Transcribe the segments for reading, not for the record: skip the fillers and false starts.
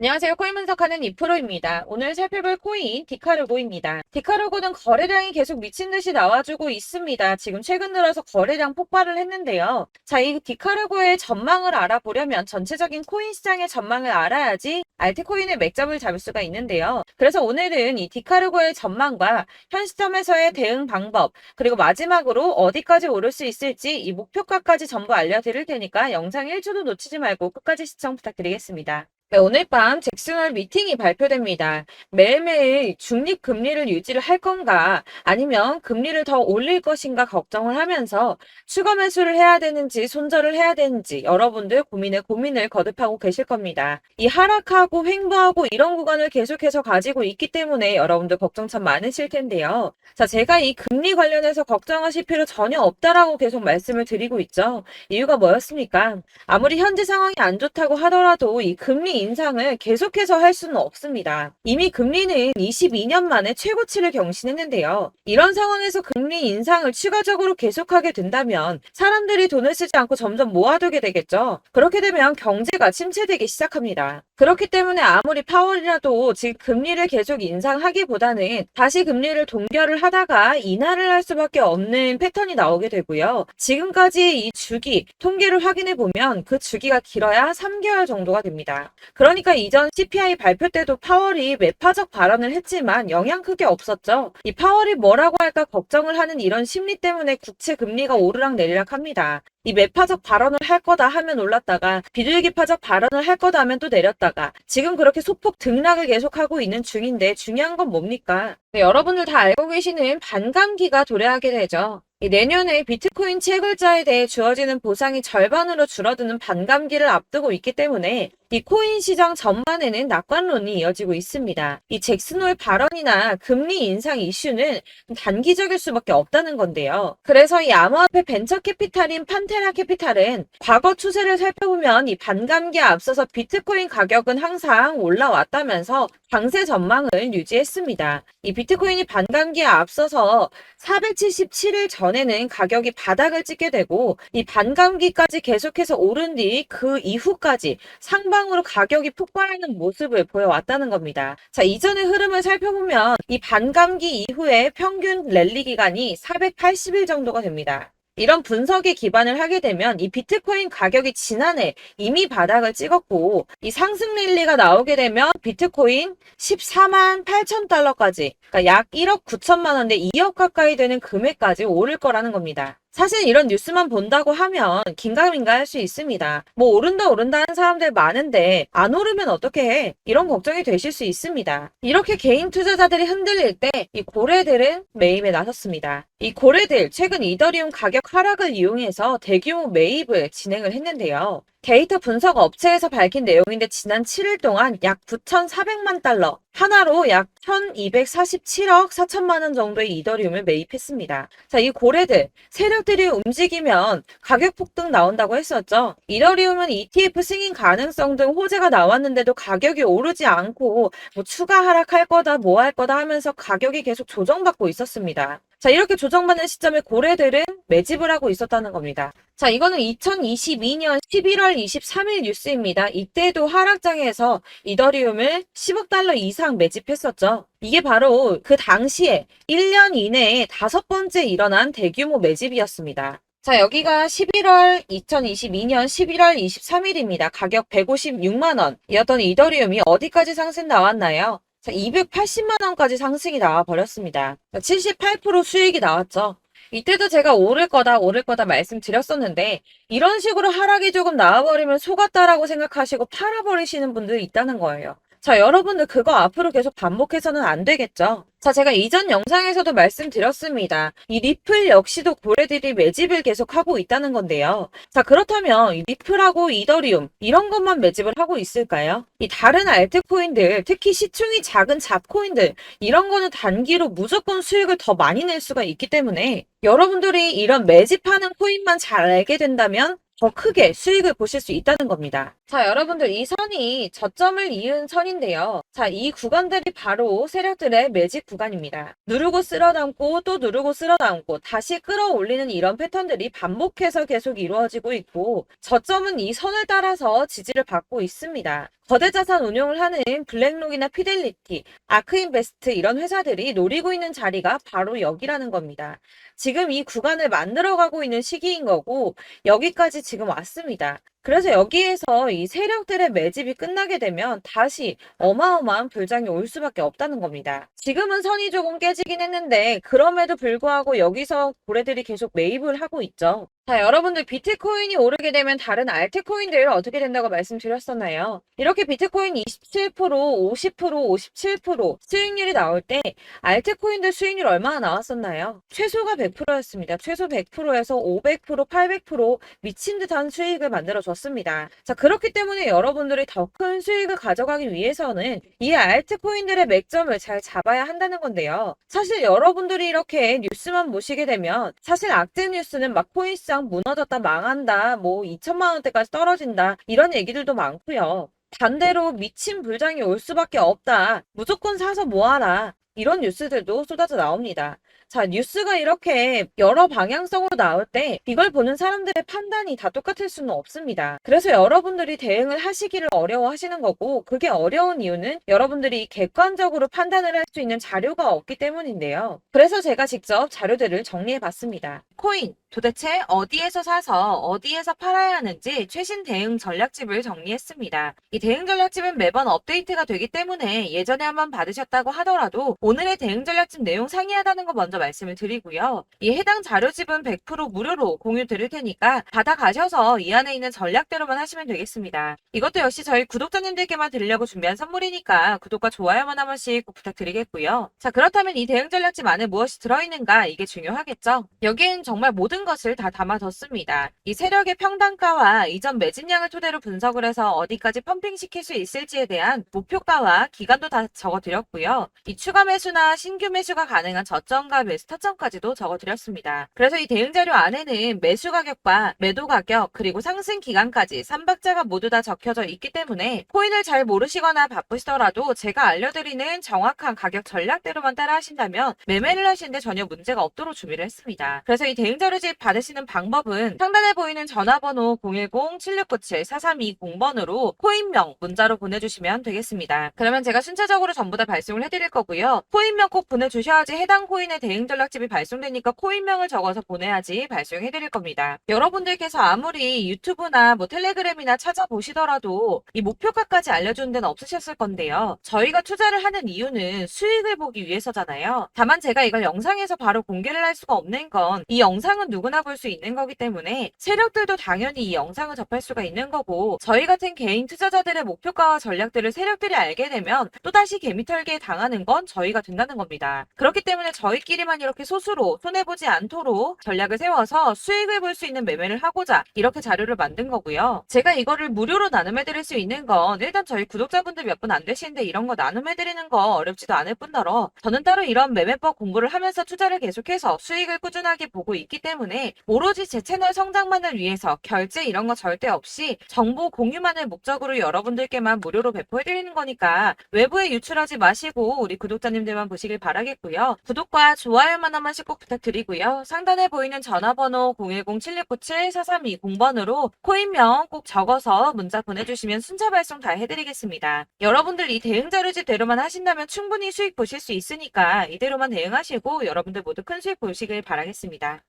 안녕하세요. 코인 분석하는 이프로입니다. 오늘 살펴볼 코인 디카르고입니다. 디카르고는 거래량이 계속 미친 듯이 나와주고 있습니다. 지금 최근 들어서 거래량 폭발을 했는데요. 자, 이 디카르고의 전망을 알아보려면 전체적인 코인 시장의 전망을 알아야지 알트코인의 맥점을 잡을 수가 있는데요. 그래서 오늘은 이 디카르고의 전망과 현 시점에서의 대응 방법, 그리고 마지막으로 어디까지 오를 수 있을지 이 목표가까지 전부 알려드릴 테니까 영상 1초도 놓치지 말고 끝까지 시청 부탁드리겠습니다. 네, 오늘 밤 잭슨홀 미팅이 발표됩니다. 매일매일 중립 금리를 유지를 할 건가 아니면 금리를 더 올릴 것인가 걱정을 하면서 추가 매수를 해야 되는지 손절을 해야 되는지 여러분들 고민을 거듭하고 계실 겁니다. 이 하락하고 횡보하고 이런 구간을 계속해서 가지고 있기 때문에 여러분들 걱정 참 많으실 텐데요. 자, 제가 이 금리 관련해서 걱정하실 필요 전혀 없다라고 계속 말씀을 드리고 있죠. 이유가 뭐였습니까? 아무리 현재 상황이 안 좋다고 하더라도 이 금리 인상을 계속해서 할 수는 없습니다. 이미 금리는 22년 만에 최고치를 경신했는데요. 이런 상황에서 금리 인상을 추가적으로 계속하게 된다면 사람들이 돈을 쓰지 않고 점점 모아두게 되겠죠. 그렇게 되면 경제가 침체되기 시작합니다. 그렇기 때문에 아무리 파월이라도 지금 금리를 계속 인상하기보다는 다시 금리를 동결을 하다가 인하를 할 수밖에 없는 패턴이 나오게 되고요. 지금까지의 이 주기, 통계를 확인해 보면 그 주기가 길어야 3개월 정도가 됩니다. 그러니까 이전 CPI 발표 때도 파월이 매파적 발언을 했지만 영향 크게 없었죠. 이 파월이 뭐라고 할까 걱정을 하는 이런 심리 때문에 국채 금리가 오르락 내리락 합니다. 이 매파적 발언을 할 거다 하면 올랐다가 비둘기파적 발언을 할 거다 하면 또 내렸다가 지금 그렇게 소폭 등락을 계속하고 있는 중인데 중요한 건 뭡니까? 네, 여러분들 다 알고 계시는 반감기가 도래하게 되죠. 내년에 비트코인 채굴자에 대해 주어지는 보상이 절반으로 줄어드는 반감기를 앞두고 있기 때문에 이 코인 시장 전반에는 낙관론이 이어지고 있습니다. 이 잭슨홀 발언이나 금리 인상 이슈는 단기적일 수밖에 없다는 건데요. 그래서 이 암호화폐 벤처 캐피탈인 판테라 캐피탈은 과거 추세를 살펴보면 이 반감기에 앞서서 비트코인 가격은 항상 올라왔다면서 강세 전망을 유지했습니다. 이 비트코인이 반감기에 앞서서 477일 전에는 가격이 바닥을 찍게 되고 이 반감기까지 계속해서 오른 뒤 그 이후까지 상방으로 가격이 폭발하는 모습을 보여왔다는 겁니다. 자, 이전의 흐름을 살펴보면 이 반감기 이후에 평균 랠리 기간이 480일 정도가 됩니다. 이런 분석에 기반을 하게 되면 이 비트코인 가격이 지난해 이미 바닥을 찍었고 이 상승 랠리가 나오게 되면 비트코인 14만 8천 달러까지 그러니까 약 1억 9천만 원대 2억 가까이 되는 금액까지 오를 거라는 겁니다. 사실 이런 뉴스만 본다고 하면 긴가민가 할 수 있습니다. 뭐 오른다 하는 사람들 많은데 안 오르면 어떻게 해? 이런 걱정이 되실 수 있습니다. 이렇게 개인 투자자들이 흔들릴 때 이 고래들은 매입에 나섰습니다. 이 고래들 최근 이더리움 가격 하락을 이용해서 대규모 매입을 진행을 했는데요. 데이터 분석 업체에서 밝힌 내용인데 지난 7일 동안 약 9,400만 달러, 하나로 약 1,247억 4천만 원 정도의 이더리움을 매입했습니다. 자, 이 고래들, 세력들이 움직이면 가격 폭등 나온다고 했었죠. 이더리움은 ETF 승인 가능성 등 호재가 나왔는데도 가격이 오르지 않고 뭐 추가 하락할 거다, 뭐 할 거다 하면서 가격이 계속 조정받고 있었습니다. 자, 이렇게 조정받는 시점에 고래들은 매집을 하고 있었다는 겁니다. 자, 이거는 2022년 11월 23일 뉴스입니다. 이때도 하락장에서 이더리움을 10억 달러 이상 매집했었죠. 이게 바로 그 당시에 1년 이내에 5번째 일어난 대규모 매집이었습니다. 자, 여기가 2022년 11월 23일입니다. 가격 156만 원이었던 이더리움이 어디까지 상승 나왔나요? 자, 280만 원까지 상승이 나와 버렸습니다. 78% 수익이 나왔죠. 이때도 제가 오를 거다 말씀드렸었는데 이런 식으로 하락이 조금 나와버리면 속았다라고 생각하시고 팔아버리시는 분들이 있다는 거예요. 자, 여러분들 그거 앞으로 계속 반복해서는 안 되겠죠. 자, 제가 이전 영상에서도 말씀드렸습니다. 이 리플 역시도 고래들이 매집을 계속하고 있다는 건데요. 자, 그렇다면 이 리플하고 이더리움 이런 것만 매집을 하고 있을까요? 이 다른 알트코인들, 특히 시총이 작은 잡코인들 이런 거는 단기로 무조건 수익을 더 많이 낼 수가 있기 때문에 여러분들이 이런 매집하는 코인만 잘 알게 된다면 더 크게 수익을 보실 수 있다는 겁니다. 자, 여러분들 이 선이 저점을 이은 선인데요. 자, 이 구간들이 바로 세력들의 매집 구간입니다. 누르고 쓸어담고 또 누르고 쓸어담고 다시 끌어올리는 이런 패턴들이 반복해서 계속 이루어지고 있고 저점은 이 선을 따라서 지지를 받고 있습니다. 거대 자산 운용을 하는 블랙록이나 피델리티, 아크인베스트 이런 회사들이 노리고 있는 자리가 바로 여기라는 겁니다. 지금 이 구간을 만들어가고 있는 시기인 거고 여기까지 지금 왔습니다. 그래서 여기에서 이 세력들의 매집이 끝나게 되면 다시 어마어마한 불장이 올 수밖에 없다는 겁니다. 지금은 선이 조금 깨지긴 했는데 그럼에도 불구하고 여기서 고래들이 계속 매입을 하고 있죠. 자, 여러분들 비트코인이 오르게 되면 다른 알트코인들 어떻게 된다고 말씀드렸었나요? 이렇게 비트코인 27%, 50%, 57% 수익률이 나올 때 알트코인들 수익률 얼마나 나왔었나요? 최소가 100%였습니다. 최소 100%에서 500%, 800% 미친 듯한 수익을 만들어줬습니다. 자, 그렇기 때문에 여러분들이 더 큰 수익을 가져가기 위해서는 이 알트코인들의 맥점을 잘 잡아야 한다는 건데요. 사실 여러분들이 이렇게 뉴스만 보시게 되면 사실 악재 뉴스는 막 코인시장 무너졌다, 망한다, 뭐 2천만 원대까지 떨어진다 이런 얘기들도 많고요. 반대로 미친 불장이 올 수밖에 없다. 무조건 사서 모아라. 이런 뉴스들도 쏟아져 나옵니다. 자, 뉴스가 이렇게 여러 방향성으로 나올 때 이걸 보는 사람들의 판단이 다 똑같을 수는 없습니다. 그래서 여러분들이 대응을 하시기를 어려워하시는 거고 그게 어려운 이유는 여러분들이 객관적으로 판단을 할 수 있는 자료가 없기 때문인데요. 그래서 제가 직접 자료들을 정리해 봤습니다. 코인, 도대체 어디에서 사서 어디에서 팔아야 하는지 최신 대응 전략집을 정리했습니다. 이 대응 전략집은 매번 업데이트가 되기 때문에 예전에 한번 받으셨다고 하더라도 오늘의 대응 전략집 내용 상이하다는 거 먼저 말씀을 드리고요. 이 해당 자료집은 100% 무료로 공유 드릴 테니까 받아가셔서 이 안에 있는 전략대로만 하시면 되겠습니다. 이것도 역시 저희 구독자님들께만 드리려고 준비한 선물이니까 구독과 좋아요만 한 번씩 꼭 부탁드리겠고요. 자, 그렇다면 이 대응 전략집 안에 무엇이 들어있는가 이게 중요하겠죠. 여기엔 정말 모든 것을 다 담아뒀습니다. 이 세력의 평단가와 이전 매진량을 토대로 분석을 해서 어디까지 펌핑시킬 수 있을지에 대한 목표가와 기간도 다 적어드렸고요. 이 추가 매수나 신규 매수가 가능한 저점과 매수 타점까지도 적어드렸습니다. 그래서 이 대응 자료 안에는 매수 가격과 매도 가격 그리고 상승 기간까지 3박자가 모두 다 적혀져 있기 때문에 코인을 잘 모르시거나 바쁘시더라도 제가 알려드리는 정확한 가격 전략대로만 따라 하신다면 매매를 하시는데 전혀 문제가 없도록 준비를 했습니다. 그래서 이 대응 자료집 받으시는 방법은 상단에 보이는 전화번호 010-7697-4320번으로 코인명 문자로 보내주시면 되겠습니다. 그러면 제가 순차적으로 전부 다 발송을 해드릴 거고요. 코인명 꼭 보내주셔야지 해당 코인의 대응 전략집이 발송되니까 코인명을 적어서 보내야지 발송해드릴 겁니다. 여러분들께서 아무리 유튜브나 뭐 텔레그램이나 찾아보시더라도 이 목표가까지 알려주는 데는 없으셨을 건데요. 저희가 투자를 하는 이유는 수익을 보기 위해서잖아요. 다만 제가 이걸 영상에서 바로 공개를 할 수가 없는 건 이 영상은 누구나 볼 수 있는 거기 때문에 세력들도 당연히 이 영상을 접할 수가 있는 거고 저희 같은 개인 투자자들의 목표가와 전략들을 세력들이 알게 되면 또다시 개미털기에 당하는 건 저희가 된다는 겁니다. 그렇기 때문에 저희끼리만 이렇게 소수로 손해보지 않도록 전략을 세워서 수익을 볼 수 있는 매매를 하고자 이렇게 자료를 만든 거고요. 제가 이거를 무료로 나눔해드릴 수 있는 건 일단 저희 구독자분들 몇 분 안 되시는데 이런 거 나눔해드리는 거 어렵지도 않을 뿐더러 저는 따로 이런 매매법 공부를 하면서 투자를 계속해서 수익을 꾸준하게 보고 있기 때문에 오로지 제 채널 성장만을 위해서 결제 이런 거 절대 없이 정보 공유만을 목적으로 여러분들께만 무료로 배포해드리는 거니까 외부에 유출하지 마시고 우리 구독자님들만 보시길 바라겠고요. 구독과 좋아요만 한 번씩 꼭 부탁드리고요. 상단에 보이는 전화번호 010-7697-4320번으로 코인명 꼭 적어서 문자 보내주시면 순차 발송 다 해드리겠습니다. 여러분들 이 대응 자료집대로만 하신다면 충분히 수익 보실 수 있으니까 이대로만 대응하시고 여러분들 모두 큰 수익 보시길 바라겠습니다.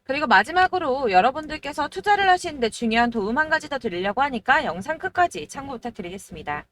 그리고 마지막으로 여러분들께서 투자를 하시는데 중요한 도움 한 가지 더 드리려고 하니까 영상 끝까지 참고 부탁드리겠습니다.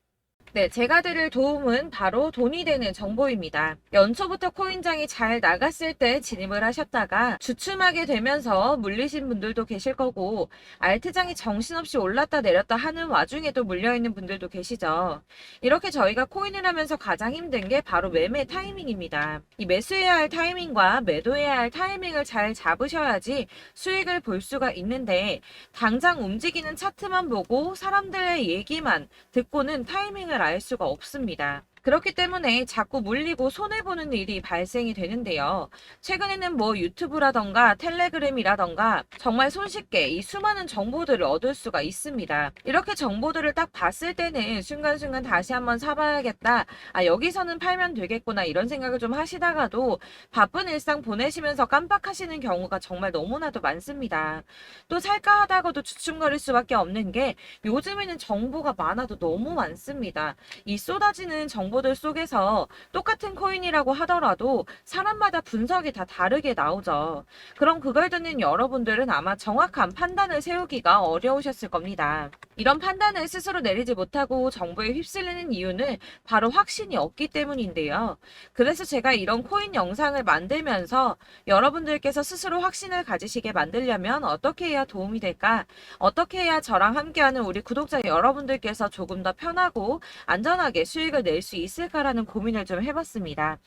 네, 제가 드릴 도움은 바로 돈이 되는 정보입니다. 연초부터 코인장이 잘 나갔을 때 진입을 하셨다가 주춤하게 되면서 물리신 분들도 계실 거고 알트장이 정신없이 올랐다 내렸다 하는 와중에도 물려있는 분들도 계시죠. 이렇게 저희가 코인을 하면서 가장 힘든 게 바로 매매 타이밍입니다. 이 매수해야 할 타이밍과 매도해야 할 타이밍을 잘 잡으셔야지 수익을 볼 수가 있는데 당장 움직이는 차트만 보고 사람들의 얘기만 듣고는 타이밍을 알 수가 없습니다. 그렇기 때문에 자꾸 물리고 손해보는 일이 발생이 되는데요. 최근에는 뭐 유튜브라던가 텔레그램이라던가 정말 손쉽게 이 수많은 정보들을 얻을 수가 있습니다. 이렇게 정보들을 딱 봤을 때는 순간순간 다시 한번 사봐야겠다. 아, 여기서는 팔면 되겠구나. 이런 생각을 좀 하시다가도 바쁜 일상 보내시면서 깜빡하시는 경우가 정말 너무나도 많습니다. 또 살까 하다가도 주춤거릴 수밖에 없는 게 요즘에는 정보가 많아도 너무 많습니다. 이 쏟아지는 정보들 속에서 똑같은 코인이라고 하더라도 사람마다 분석이 다 다르게 나오죠. 그럼 그걸 듣는 여러분들은 아마 정확한 판단을 세우기가 어려우셨을 겁니다. 이런 판단을 스스로 내리지 못하고 정보에 휩쓸리는 이유는 바로 확신이 없기 때문인데요. 그래서 제가 이런 코인 영상을 만들면서 여러분들께서 스스로 확신을 가지시게 만들려면 어떻게 해야 도움이 될까? 어떻게 해야 저랑 함께하는 우리 구독자 여러분들께서 조금 더 편하고 안전하게 수익을 낼 수 있을까라는 고민을 좀 해봤습니다.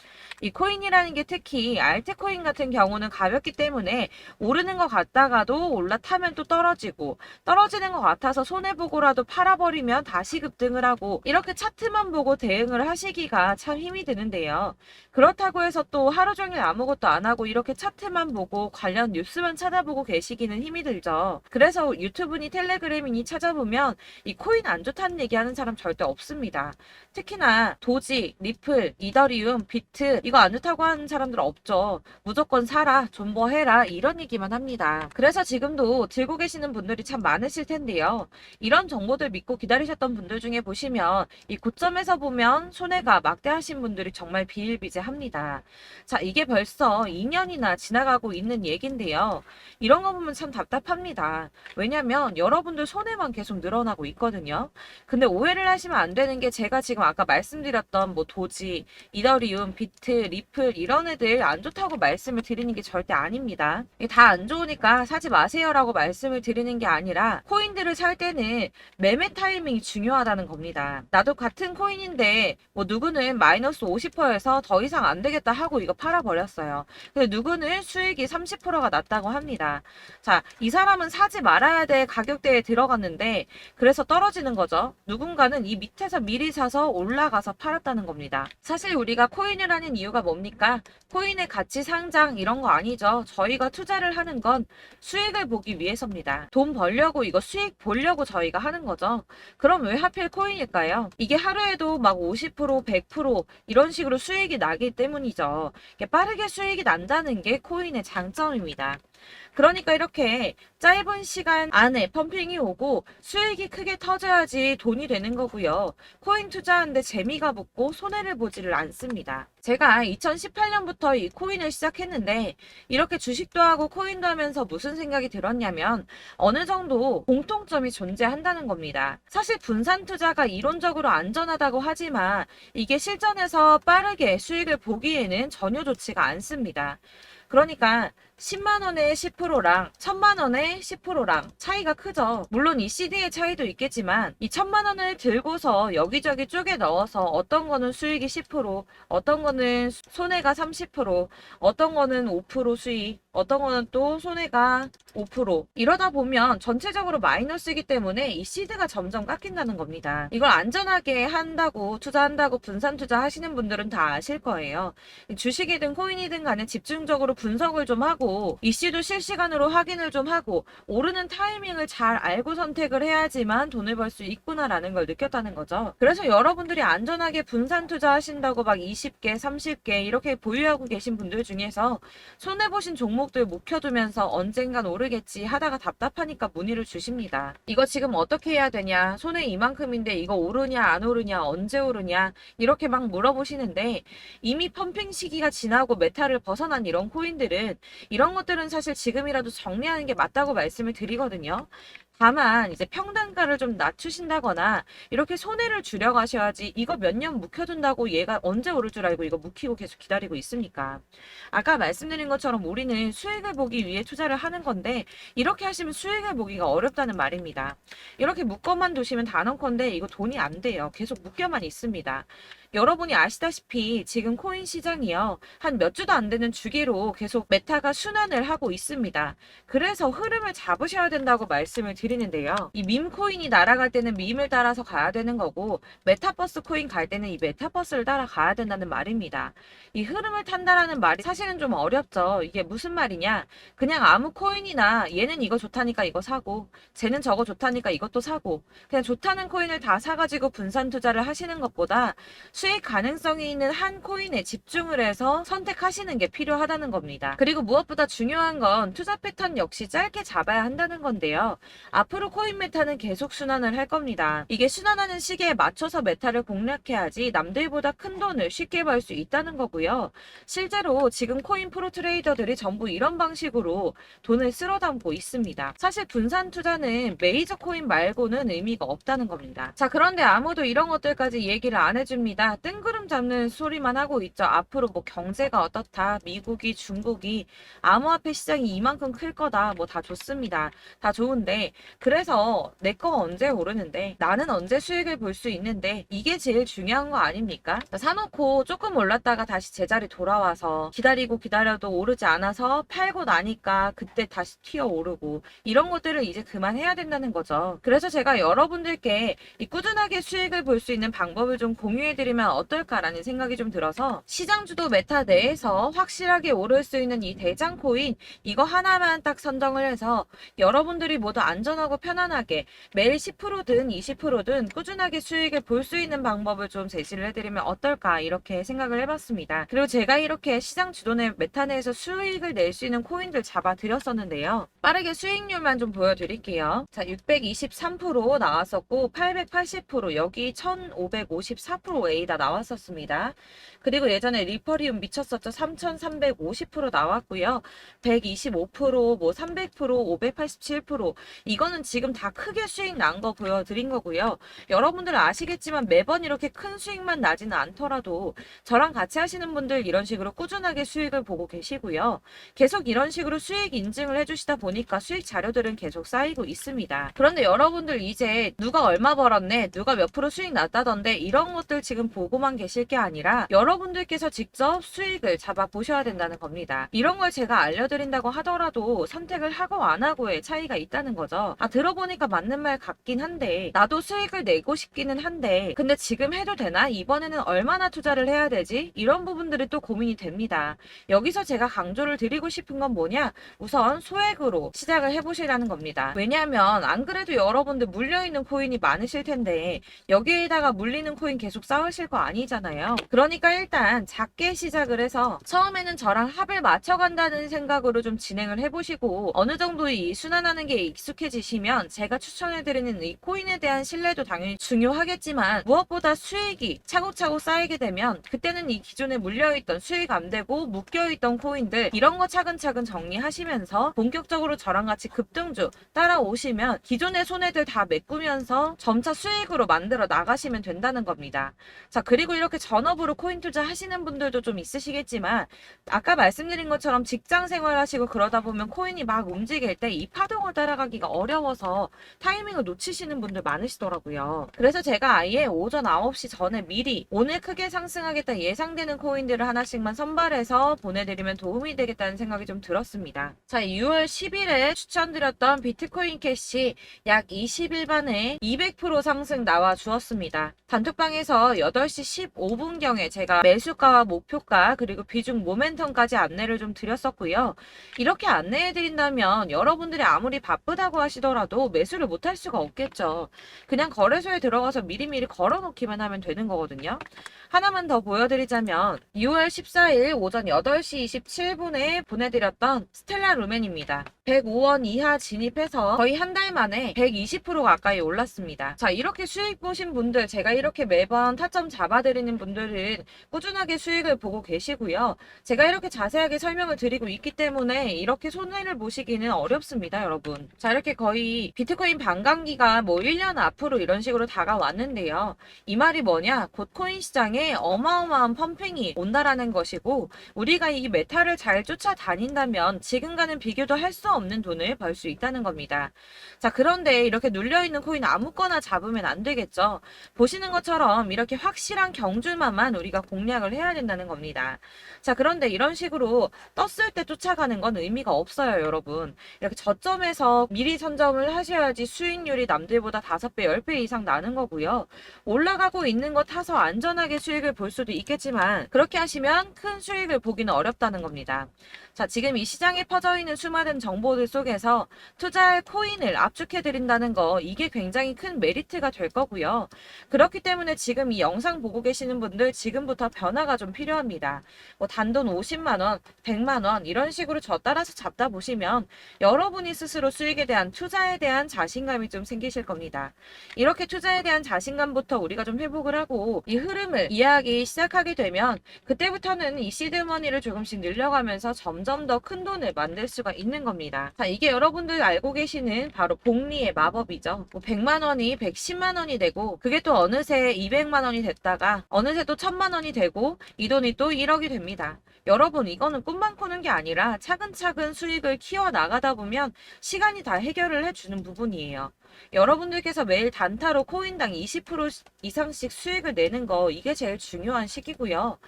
이 코인이라는 게 특히 알트코인 같은 경우는 가볍기 때문에 오르는 것 같다가도 올라타면 또 떨어지고 떨어지는 것 같아서 손해보고라도 팔아버리면 다시 급등을 하고 이렇게 차트만 보고 대응을 하시기가 참 힘이 드는데요. 그렇다고 해서 또 하루 종일 아무것도 안 하고 이렇게 차트만 보고 관련 뉴스만 찾아보고 계시기는 힘이 들죠. 그래서 유튜브니 텔레그램이니 찾아보면 이 코인 안 좋다는 얘기하는 사람 절대 없습니다. 특히나 도지, 리플, 이더리움, 비트 이거 안 좋다고 하는 사람들 없죠. 무조건 사라, 존버해라 이런 얘기만 합니다. 그래서 지금도 들고 계시는 분들이 참 많으실 텐데요. 이런 정보들 믿고 기다리셨던 분들 중에 보시면 이 고점에서 보면 손해가 막대하신 분들이 정말 비일비재합니다. 자, 이게 벌써 2년이나 지나가고 있는 얘긴데요. 이런 거 보면 참 답답합니다. 왜냐면 여러분들 손해만 계속 늘어나고 있거든요. 근데 오해를 하시면 안 되는 게 제가 지금 아까 말씀드렸던 뭐 도지, 이더리움, 비트, 리플 이런 애들 안 좋다고 말씀을 드리는 게 절대 아닙니다. 다 안 좋으니까 사지 마세요라고 말씀을 드리는 게 아니라 코인들을 살 때는 매매 타이밍이 중요하다는 겁니다. 나도 같은 코인인데 뭐 누구는 마이너스 50%에서 더 이상 안 되겠다 하고 이거 팔아버렸어요. 근데 누구는 수익이 30%가 났다고 합니다. 자, 이 사람은 사지 말아야 될 가격대에 들어갔는데 그래서 떨어지는 거죠. 누군가는 이 밑에서 미리 사서 올라가서 팔았다는 겁니다. 사실 우리가 코인을 하는 이유가 뭡니까? 코인의 가치 상장 이런 거 아니죠. 저희가 투자를 하는 건 수익을 보기 위해서입니다. 돈 벌려고 이거 수익 보려고 저희가 하는 거죠. 그럼 왜 하필 코인일까요? 이게 하루에도 막 50%, 100% 이런 식으로 수익이 나기 때문이죠. 빠르게 수익이 난다는 게 코인의 장점입니다. 그러니까 이렇게 짧은 시간 안에 펌핑이 오고 수익이 크게 터져야지 돈이 되는 거고요. 코인 투자하는데 재미가 붙고 손해를 보지를 않습니다. 제가 2018년부터 이 코인을 시작했는데 이렇게 주식도 하고 코인도 하면서 무슨 생각이 들었냐면 어느 정도 공통점이 존재한다는 겁니다. 사실 분산 투자가 이론적으로 안전하다고 하지만 이게 실전에서 빠르게 수익을 보기에는 전혀 좋지가 않습니다. 그러니까 10만 원에 10%랑 1000만 원에 10%랑 차이가 크죠. 물론 이 CD의 차이도 있겠지만 이 1000만 원을 들고서 여기저기 쪼개 넣어서 어떤 거는 수익이 10%, 어떤 거는 손해가 30%, 어떤 거는 5% 수익, 어떤 거는 또 손해가 5% 이러다 보면 전체적으로 마이너스이기 때문에 이 시드가 점점 깎인다는 겁니다. 이걸 안전하게 한다고 투자한다고 분산 투자하시는 분들은 다 아실 거예요. 주식이든 코인이든 간에 집중적으로 분석을 좀 하고 이슈도 실시간으로 확인을 좀 하고 오르는 타이밍을 잘 알고 선택을 해야지만 돈을 벌 수 있구나라는 걸 느꼈다는 거죠. 그래서 여러분들이 안전하게 분산 투자하신다고 막 20개, 30개 이렇게 보유하고 계신 분들 중에서 손해보신 종목들 묵혀두면서 언젠간 오르겠지 하다가 답답하니까 문의를 주십니다. 이거 지금 어떻게 해야 되냐? 손해 이만큼인데 이거 오르냐 안 오르냐 언제 오르냐 이렇게 막 물어보시는데 이미 펌핑 시기가 지나고 메타를 벗어난 이런 코인들은 이런 것들은 사실 지금이라도 정리하는 게 맞다고 말씀을 드리거든요. 다만 이제 평단가를 좀 낮추신다거나 이렇게 손해를 줄여가셔야지 이거 몇 년 묵혀둔다고 얘가 언제 오를 줄 알고 이거 묵히고 계속 기다리고 있습니까? 아까 말씀드린 것처럼 우리는 수익을 보기 위해 투자를 하는 건데 이렇게 하시면 수익을 보기가 어렵다는 말입니다. 이렇게 묶어만 두시면 단언컨대 이거 돈이 안 돼요. 계속 묶여만 있습니다. 여러분이 아시다시피 지금 코인 시장이요. 한 몇 주도 안 되는 주기로 계속 메타가 순환을 하고 있습니다. 그래서 흐름을 잡으셔야 된다고 말씀을 드리는 드리는데요. 이 밈 코인이 날아갈 때는 밈을 따라서 가야 되는 거고, 메타버스 코인 갈 때는 이 메타버스를 따라가야 된다는 말입니다. 이 흐름을 탄다라는 말이 사실은 좀 어렵죠. 이게 무슨 말이냐? 그냥 아무 코인이나 얘는 이거 좋다니까 이거 사고, 쟤는 저거 좋다니까 이것도 사고, 그냥 좋다는 코인을 다 사가지고 분산 투자를 하시는 것보다 수익 가능성이 있는 한 코인에 집중을 해서 선택하시는 게 필요하다는 겁니다. 그리고 무엇보다 중요한 건 투자 패턴 역시 짧게 잡아야 한다는 건데요. 앞으로 코인 메타는 계속 순환을 할 겁니다. 이게 순환하는 시기에 맞춰서 메타를 공략해야지 남들보다 큰 돈을 쉽게 벌 수 있다는 거고요. 실제로 지금 코인 프로 트레이더들이 전부 이런 방식으로 돈을 쓸어 담고 있습니다. 사실 분산 투자는 메이저 코인 말고는 의미가 없다는 겁니다. 자, 그런데 아무도 이런 것들까지 얘기를 안 해줍니다. 뜬구름 잡는 소리만 하고 있죠. 앞으로 뭐 경제가 어떻다, 미국이, 중국이, 암호화폐 시장이 이만큼 클 거다, 뭐 다 좋습니다. 다 좋은데, 그래서 내 거 언제 오르는데, 나는 언제 수익을 볼 수 있는데, 이게 제일 중요한 거 아닙니까? 사놓고 조금 올랐다가 다시 제자리 돌아와서 기다리고 기다려도 오르지 않아서 팔고 나니까 그때 다시 튀어 오르고, 이런 것들을 이제 그만해야 된다는 거죠. 그래서 제가 여러분들께 이 꾸준하게 수익을 볼 수 있는 방법을 좀 공유해드리면 어떨까라는 생각이 좀 들어서, 시장 주도 메타 내에서 확실하게 오를 수 있는 이 대장 코인, 이거 하나만 딱 선정을 해서 여러분들이 모두 안전하고 편안하게 매일 10%든 20%든 꾸준하게 수익을 볼 수 있는 방법을 좀 제시를 해드리면 어떨까, 이렇게 생각을 해봤습니다. 그리고 제가 이렇게 시장 주도내 메타 내에서 수익을 낼 수 있는 코인들 잡아드렸었는데요. 빠르게 수익률만 좀 보여드릴게요. 자, 623% 나왔었고 880%, 여기 1554% A다 나왔었습니다. 그리고 예전에 리퍼리움 미쳤었죠. 3350% 나왔고요. 125%, 뭐 300%, 587%, 이거는 지금 다 크게 수익 난 거 보여드린 거고요. 여러분들은 아시겠지만 매번 이렇게 큰 수익만 나지는 않더라도 저랑 같이 하시는 분들 이런 식으로 꾸준하게 수익을 보고 계시고요. 계속 이런 식으로 수익 인증을 해주시다 보니까 수익 자료들은 계속 쌓이고 있습니다. 그런데 여러분들 이제 누가 얼마 벌었네, 누가 몇 프로 수익 났다던데, 이런 것들 지금 보고만 계실 게 아니라 여러분들께서 직접 수익을 잡아 보셔야 된다는 겁니다. 이런 걸 제가 알려드린다고 하더라도 선택을 하고 안 하고의 차이가 있다는 거죠. 들어보니까 맞는 말 같긴 한데, 나도 수익을 내고 싶기는 한데 근데 지금 해도 되나? 이번에는 얼마나 투자를 해야 되지? 이런 부분들이 또 고민이 됩니다. 여기서 제가 강조를 드리고 싶은 건 뭐냐? 우선 소액으로 시작을 해보시라는 겁니다. 왜냐하면 안 그래도 여러분들 물려있는 코인이 많으실 텐데 여기에다가 물리는 코인 계속 쌓으실 거 아니잖아요. 그러니까 일단 작게 시작을 해서 처음에는 저랑 합을 맞춰간다는 생각으로 좀 진행을 해보시고, 어느 정도 이 순환하는 게 익숙해지시면 제가 추천해드리는 이 코인에 대한 신뢰도 당연히 중요하겠지만, 무엇보다 수익이 차곡차곡 쌓이게 되면 그때는 이 기존에 물려있던 수익 안 되고 묶여있던 코인들, 이런 거 차근차근 정리하시면서 본격적으로 저랑 같이 급등주 따라오시면 기존의 손해들 다 메꾸면서 점차 수익으로 만들어 나가시면 된다는 겁니다. 자, 그리고 이렇게 전업으로 코인 투자 하시는 분들도 좀 있으시겠지만, 아까 말씀드린 것처럼 직장 생활하시고 그러다 보면 코인이 막 움직일 때 이 파동을 따라가기가 어려워서 타이밍을 놓치시는 분들 많으시더라고요. 그래서 제가 아예 오전 9시 전에 미리 오늘 크게 상승하겠다 예상되는 코인들을 하나씩만 선발해서 보내드리면 도움이 되겠다는 생각이 좀 들었습니다. 자, 6월 10일에 추천드렸던 비트코인 캐시 약 20일 만에 200% 상승 나와 주었습니다. 단톡방에서 8시 15분경에 제가 매수가와 목표가 그리고 비중 모멘텀까지 안내를 좀 드렸었고요. 이렇게 안내해드린다면 여러분들이 아무리 바쁘다고 하시더라도 매수를 못할 수가 없겠죠. 그냥 거래소에 들어가서 미리미리 걸어놓기만 하면 되는 거거든요. 하나만 더 보여드리자면 6월 14일 오전 8시 27분에 보내드렸던 스텔라 루멘입니다. 105원 이하 진입해서 거의 한 달 만에 120% 가까이 올랐습니다. 자, 이렇게 수익 보신 분들, 제가 이렇게 매번 타점 잡아드리는 분들은 꾸준하게 수익을 보고 계시고요. 제가 이렇게 자세하게 설명을 드리고 있기 때문에 이렇게 손해를 보시기는 어렵습니다, 여러분. 자, 이렇게 거의 비트코인 반감기가 뭐 1년 앞으로 이런 식으로 다가왔는데요. 이 말이 뭐냐? 곧 코인 시장에 어마어마한 펌핑이 온다라는 것이고, 우리가 이 메타를 잘 쫓아다닌다면 지금과는 비교도 할 수 없는 돈을 벌 수 있다는 겁니다. 자, 그런데 이렇게 눌려있는 코인 아무거나 잡으면 안 되겠죠. 보시는 것처럼 이렇게 확실한 경주만만 우리가 공략을 해야 된다는 겁니다. 자, 그런데 이런 식으로 떴을 때 쫓아가는 건 의미가 없어요, 여러분. 이렇게 저점에서 미리 선점을 하셔야지 수익률이 남들보다 5배, 10배 이상 나는 거고요. 올라가고 있는 거 타서 안전하게 수익을 볼 수도 있겠지만 그렇게 하시면 큰 수익을 보기는 어렵다는 겁니다. 자, 지금 이 시장에 퍼져 있는 수많은 정보들 속에서 투자할 코인을 압축해드린다는 거, 이게 굉장히 큰 메리트가 될 거고요. 그렇기 때문에 지금 이 영상 보고 계시는 분들 지금부터 변화가 좀 필요합니다. 뭐 단돈 50만원, 100만원 이런 식으로 저 따라서 잡다 보시면 여러분이 스스로 수익에 대한 투자에 대한 자신감이 좀 생기실 겁니다. 이렇게 투자에 대한 자신감부터 우리가 좀 회복을 하고 이 흐름을 이해하기 시작하게 되면 그때부터는 이 시드머니를 조금씩 늘려가면서 점점 더 큰 돈을 만들 수가 있는 겁니다. 자, 이게 여러분들 알고 계시는 바로 복리의 마법이죠. 뭐 100만 원이 110만 원이 되고 그게 또 어느새 200만 원이 됐다가 어느새 또 1000만 원이 되고 이 돈이 또 1억이 됩니다. 여러분, 이거는 꿈만 꾸는 게 아니라 차근차근 수익을 키워 나가다 보면 시간이 다 해결을 해주는 부분이에요. 여러분들께서 매일 단타로 코인당 20% 이상씩 수익을 내는 거, 이게 제일 중요한 시기고요.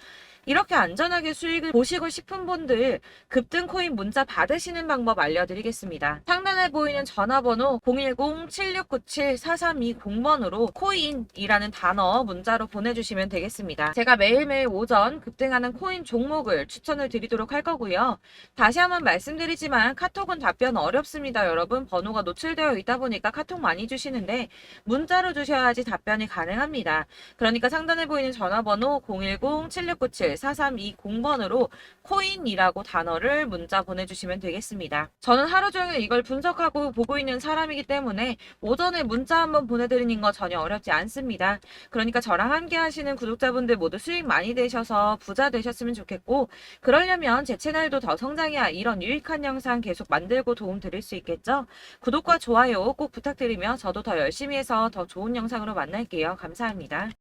이렇게 안전하게 수익을 보시고 싶은 분들 급등 코인 문자 받으시는 방법 알려드리겠습니다. 상단에 보이는 전화번호 010-7697-4320번으로 코인이라는 단어 문자로 보내주시면 되겠습니다. 제가 매일매일 오전 급등하는 코인 종목을 추천을 드리도록 할 거고요. 다시 한번 말씀드리지만 카톡은 답변 어렵습니다. 여러분, 번호가 노출되어 있다 보니까 카톡 많이 주시는데 문자로 주셔야지 답변이 가능합니다. 그러니까 상단에 보이는 전화번호 010-7697-4320번으로 코인이라고 단어를 문자 보내주시면 되겠습니다. 저는 하루 종일 이걸 분석하고 보고 있는 사람이기 때문에 오전에 문자 한번 보내드리는 거 전혀 어렵지 않습니다. 그러니까 저랑 함께 하시는 구독자분들 모두 수익 많이 되셔서 부자 되셨으면 좋겠고, 그러려면 제 채널도 더 성장해야 이런 유익한 영상 계속 만들고 도움 드릴 수 있겠죠? 구독과 좋아요 꼭 부탁드리며 저도 더 열심히 해서 더 좋은 영상으로 만날게요. 감사합니다.